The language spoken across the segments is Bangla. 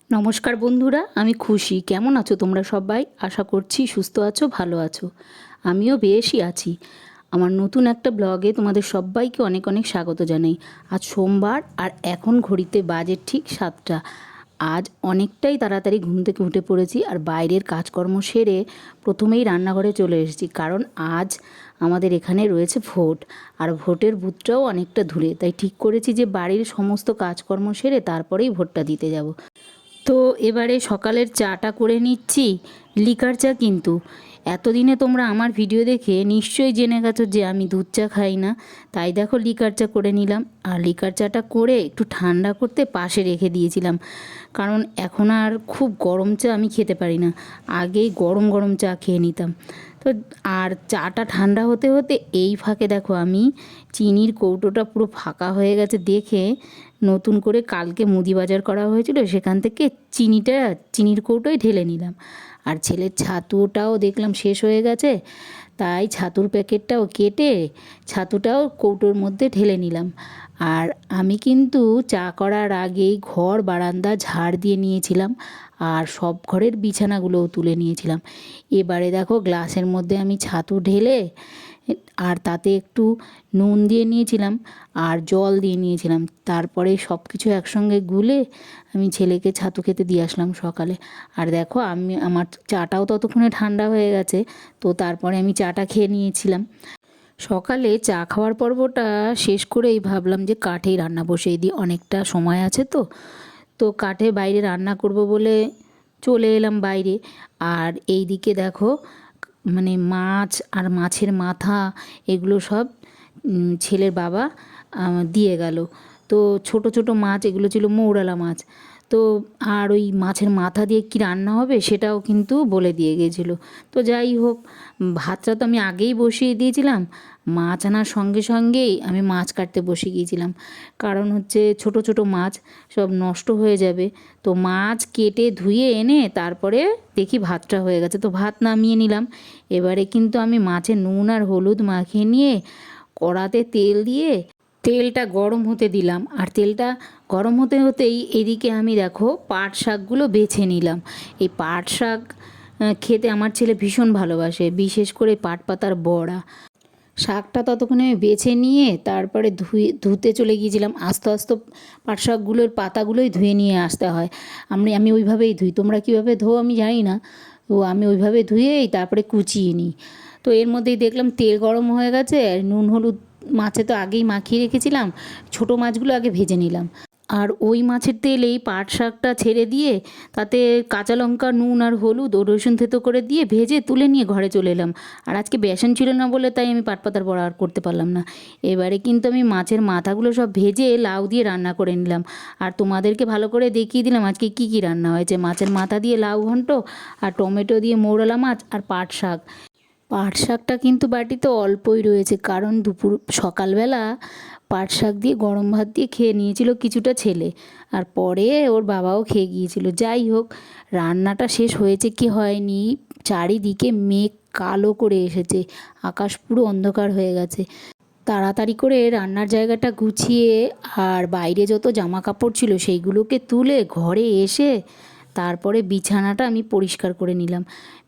নমস্কার বন্ধুরা, আমি খুশি। কেমন আছো তোমরা সবাই? আশা করছি সুস্থ আছো, ভালো আছো। আমিও বেশই আছি। আমার নতুন একটা ব্লগে তোমাদের সবাইকে অনেক অনেক স্বাগত জানাই। আজ সোমবার আর এখন ঘড়িতে বাজে ঠিক 7টা। আজ অনেকটাই তাড়াতাড়ি ঘুম থেকে উঠে পড়েছি আর বাইরের কাজকর্ম সেরে প্রথমেই রান্নাঘরে চলে এসেছি, কারণ আজ আমাদের এখানে রয়েছে ভোট। আর ভোটের বুথটাও অনেকটা দূরে, তাই ঠিক করেছি যে বাড়ির সমস্ত কাজকর্ম সেরে তারপরেই ভোটটা দিতে যাব। তো এবারে সকালের চাটা করে নিচ্ছি, লিকার চা। কিন্তু এতদিনে তোমরা আমার ভিডিও দেখে নিশ্চয়ই জেনে গেছো যে আমি দুধ চা খাই না। তাই দেখো লিকার চা করে নিলাম। আর লিকার চাটা করে একটু ঠান্ডা করতে পাশে রেখে দিয়েছিলাম, কারণ এখন আর খুব গরম চা আমি খেতে পারি না। আগেই গরম গরম চা খেয়ে নিতাম। তো আর চাটা ঠান্ডা হতে হতে এই ফাঁকে দেখো আমি চিনির কৌটোটা পুরো ফাঁকা হয়ে গেছে দেখে, নতুন করে কালকে মুদি বাজার করা হয়েছিল সেখান থেকে চিনির কৌটোয় ঢেলে নিলাম। আর ছেলের ছাতুটাও দেখলাম শেষ হয়ে গেছে, তাই ছাতুর প্যাকেটটাও কেটে ছাতুটাও কৌটোর মধ্যে ঢেলে নিলাম। আর আমি কিন্তু চা করার আগেই ঘর বারান্দা ঝাড় দিয়ে নিয়েছিলাম, আর সব ঘরের বিছানাগুলোও তুলে নিয়েছিলাম। এবারে দেখো গ্লাসের মধ্যে আমি ছাতু ঢেলে আর তাতে একটু নুন দিয়ে নিয়েছিলাম আর জল দিয়ে নিয়েছিলাম। তারপরে সব কিছু একসঙ্গে গুলে আমি ছেলেকে ছাতু খেতে দিয়ে আসলাম সকালে। আর দেখো আমার চাটাও ততক্ষণে ঠান্ডা হয়ে গেছে, তো তারপরে আমি চাটা খেয়ে নিয়েছিলাম। সকালে চা খাওয়ার পর্বটা শেষ করেই ভাবলাম যে কাঠেই রান্না বসিয়ে দিই, অনেকটা সময় আছে। তো কাঠে বাইরে রান্না করব বলে চলে এলাম বাইরে। আর এই দিকে দেখো মানে মাছ আর মাছের মাথা এগুলো সব ছেলের বাবা দিয়ে গেল। তো ছোট ছোট মাছ এগুলো ছিল মৌরালা মাছ। তো আর ওই মাছের মাথা দিয়ে কী রান্না হবে সেটাও কিন্তু বলে দিয়ে গিয়েছিলো। তো যাই হোক, ভাতটা তো আমি আগেই বসিয়ে দিয়েছিলাম। মাছ আনার সঙ্গে সঙ্গেই আমি মাছ কাটতে বসে গিয়েছিলাম, কারণ হচ্ছে ছোট ছোট মাছ সব নষ্ট হয়ে যাবে। তো মাছ কেটে ধুয়ে এনে তারপরে দেখি ভাতটা হয়ে গেছে, তো ভাত নামিয়ে নিলাম। এবারে কিন্তু আমি মাছে নুন আর হলুদ মাখিয়ে নিয়ে কড়াতে তেল দিয়ে তেলটা গরম হতে দিলাম। আর তেলটা গরম হতে হতেই এদিকে আমি দেখো পাট শাকগুলো বেছে নিলাম। এই পাট শাক খেতে আমার ছেলে ভীষণ ভালোবাসে, বিশেষ করে পাট পাতার বড়া। শাকটা ততক্ষণে আমি বেছে নিয়ে তারপরে ধুতে চলে গিয়েছিলাম। আস্তে আস্তে পাট শাকগুলোর পাতাগুলোই ধুয়ে নিয়ে আসতে হয়। আমি ওইভাবেই ধুই, তোমরা কীভাবে ধো আমি জানি না। তো আমি ওইভাবে ধুয়েই তারপরে কুচিয়ে নিই। তো এর মধ্যেই দেখলাম তেল গরম হয়ে গেছে, নুন হলুদ মাছে তো আগেই মাখিয়ে রেখেছিলাম, ছোটো মাছগুলো আগে ভেজে নিলাম। আর ওই মাছের তেলেই পাট শাকটা ছেড়ে দিয়ে তাতে কাঁচা লঙ্কা, নুন আর হলুদ ও রসুন থেতো করে দিয়ে ভেজে তুলে নিয়ে ঘরে চলে এলাম। আর আজকে বেসন ছিল না বলে তাই আমি পাট পাতার বড়া আর করতে পারলাম না। এবারে কিন্তু আমি মাছের মাথাগুলো সব ভেজে লাউ দিয়ে রান্না করে নিলাম। আর তোমাদেরকে ভালো করে দেখিয়ে দিলাম আজকে কী কী রান্না হয়েছে। মাছের মাথা দিয়ে লাউ ঘন্ট, আর টমেটো দিয়ে মৌরলা মাছ, আর পাট শাক। পাট শাকটা কিন্তু বাটিতে অল্পই রয়েছে, কারণ সকালবেলা পাট শাক দিয়ে গরম ভাত দিয়ে খেয়ে নিয়েছিল কিছুটা ছেলে, আর পরে ওর বাবাও খেয়ে গিয়েছিল। যাই হোক, রান্নাটা শেষ হয়েছে কি হয়নি, চারিদিকে মেঘ কালো করে এসেছে, আকাশ পুরো অন্ধকার হয়ে গেছে। তাড়াতাড়ি করে রান্নার জায়গাটা গুছিয়ে আর বাইরে যত জামা কাপড় ছিল সেইগুলোকে তুলে ঘরে এসে তারপরে বিছানাটা আমি পরিষ্কার করে নিলাম।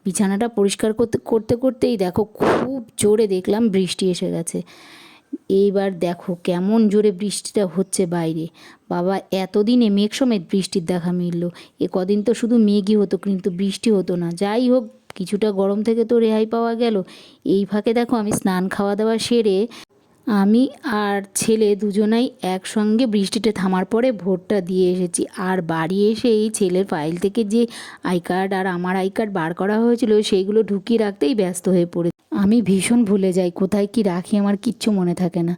বিছানাটা পরিষ্কার করতে করতে করতেই দেখো খুব জোরে দেখলাম বৃষ্টি এসে গেছে। এইবার দেখো কেমন জোরে বৃষ্টিটা হচ্ছে বাইরে। বাবা, এতদিনে মেঘ সমেত বৃষ্টির দেখা মিলল। কদিন তো শুধু মেঘই হতো, কিন্তু বৃষ্টি হতো না। যাই হোক, কিছুটা গরম থেকে তো রেহাই পাওয়া গেল। এই ফাঁকে দেখো আমি স্নান খাওয়া দাওয়া সেরে আমি আর ছেলে দুজনাই একসঙ্গে বৃষ্টিটা থামার পরে ভোটটা দিয়ে এসেছি। আর বাড়ি এসে এই ছেলের ফাইল থেকে যে আই কার্ড আর আমার আই কার্ড বার করা হয়েছিল সেইগুলো ঢুকিয়ে রাখতেই ব্যস্ত হয়ে পড়ে আমি ভীষণ ভুলে যাই কোথায় কি রাখি, আমার কিচ্ছু মনে থাকে না।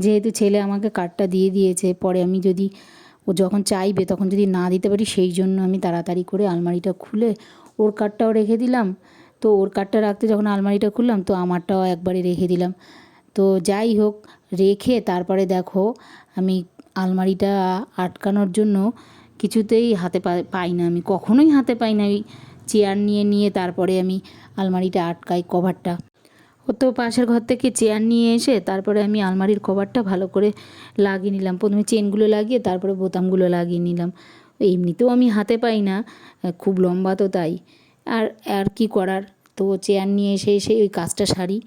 যেহেতু ছেলে আমাকে কার্ডটা দিয়ে দিয়েছে, পরে আমি যদি ও যখন চাইবে তখন যদি না দিতে পারি, সেই জন্য আমি তাড়াতাড়ি করে আলমারিটা খুলে ওর কার্ডটাও রেখে দিলাম। তো ওর কার্ডটা রাখতে যখন আলমারিটা খুললাম, তো আমারটাও একবারে রেখে দিলাম। তো যাই হোক, রেখে তারপরে দেখো আমি আলমারিটা আটকানোর জন্য কিছুতেই হাতে পাই না, আমি কখনোই হাতে পাই না। ওই চেয়ার নিয়ে নিয়ে তারপরে আমি আলমারিটা আটকাই, কভারটা। ও তো পাশের ঘর থেকে চেয়ার নিয়ে এসে তারপরে আমি আলমারির কভারটা ভালো করে লাগিয়ে নিলাম। প্রথমে চেনগুলো লাগিয়ে তারপরে বোতামগুলো লাগিয়ে নিলাম। এমনিতেও আমি হাতে পাই না, খুব লম্বা তো তাই। আর আর কি করার, তো চেয়ার নিয়ে এসে এসে ওই কাজটা সারি।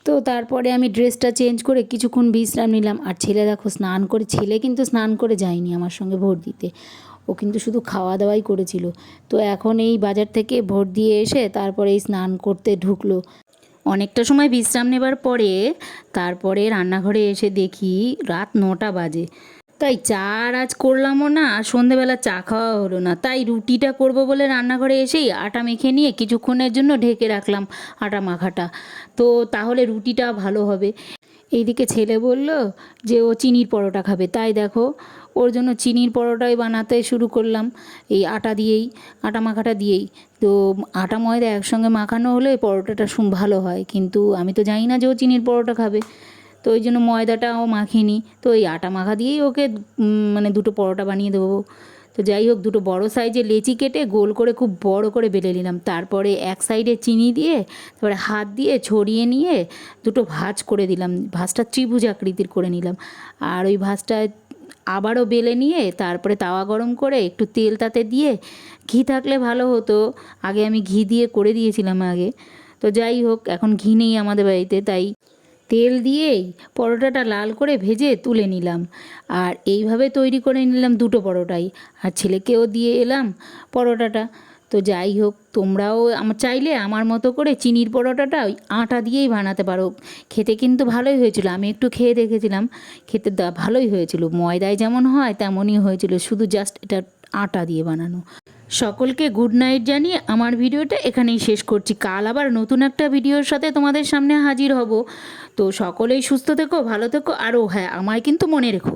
তো তারপরে আমি ড্রেসটা চেঞ্জ করে কিছুক্ষণ বিশ্রাম নিলাম। আর ছেলে দেখো স্নান করে, ছেলে কিন্তু স্নান করে যায়নি আমার সঙ্গে ভোট দিতে, ও কিন্তু শুধু খাওয়া দাওয়াই করেছিল। তো এখন এই বাজার থেকে ভোট দিয়ে এসে তারপরে এই স্নান করতে ঢুকলো। অনেকটা সময় বিশ্রাম নেবার পরে তারপরে রান্নাঘরে এসে দেখি রাত 9টা বাজে। তাই চা আর আজ করলামও না, আর সন্ধেবেলা চা খাওয়া হলো না। তাই রুটিটা করব বলে রান্নাঘরে এসেই আটা মেখে নিয়ে কিছুক্ষণের জন্য ঢেকে রাখলাম আটা মাখাটা। তো তাহলে রুটিটা ভালো হবে। এইদিকে ছেলে বলল যে ও চিনির পরোটা খাবে, তাই দেখো ওর জন্য চিনির পরোটাই বানাতে শুরু করলাম, এই আটা দিয়েই, আটা মাখাটা দিয়েই। তো আটা ময়দা একসঙ্গে মাখানো হলে পরোটাটা ভালো হয়, কিন্তু আমি তো জানি না যে ও চিনির পরোটা খাবে, তো ওই জন্য ময়দাটাও মাখিনি। তো এই আটা মাখা দিয়েই ওকে মানে দুটো পরোটা বানিয়ে দেবো। তো যাই হোক, দুটো বড় সাইজের লেচি কেটে গোল করে খুব বড় করে বেলে নিলাম। তারপরে এক সাইডে চিনি দিয়ে তারপরে হাত দিয়ে ছড়িয়ে নিয়ে দুটো ভাঁজ করে দিলাম, ভাঁজটা ত্রিভুজ আকৃতির করে নিলাম। আর ওই ভাঁজটা আবারও বেলে নিয়ে তারপরে তাওয়া গরম করে একটু তেল তাতে দিয়ে, ঘি থাকলে ভালো হতো, আগে আমি ঘি দিয়ে করে দিয়েছিলাম আগে। তো যাই হোক, এখন ঘি নেই আমাদের বাড়িতে, তাই তেল দিয়েই পরোটাটা লাল করে ভেজে তুলে নিলাম। আর এইভাবে তৈরি করে নিলাম দুটো পরোটাই, আর ছেলেকেও দিয়ে এলাম পরোটাটা। তো যাই হোক, তোমরাও চাইলে আমার মতো করে চিনির পরোটাটা ওই আটা দিয়েই বানাতে পারো। খেতে কিন্তু ভালোই হয়েছিল, আমি একটু খেয়ে দেখেছিলাম, খেতে ভালোই হয়েছিল। ময়দায় যেমন হয় তেমনই হয়েছিল, শুধু জাস্ট এটা আটা দিয়ে বানানো। সকলকে গুড নাইট জানিয়ে আমার ভিডিওটা এখানেই শেষ করছি। কাল আবার নতুন একটা ভিডিওর সাথে তোমাদের সামনে হাজির হব। তো সকলেই সুস্থ থেকো, ভালো থেকো, আরও হ্যাঁ, আমায় কিন্তু মনে রেখো।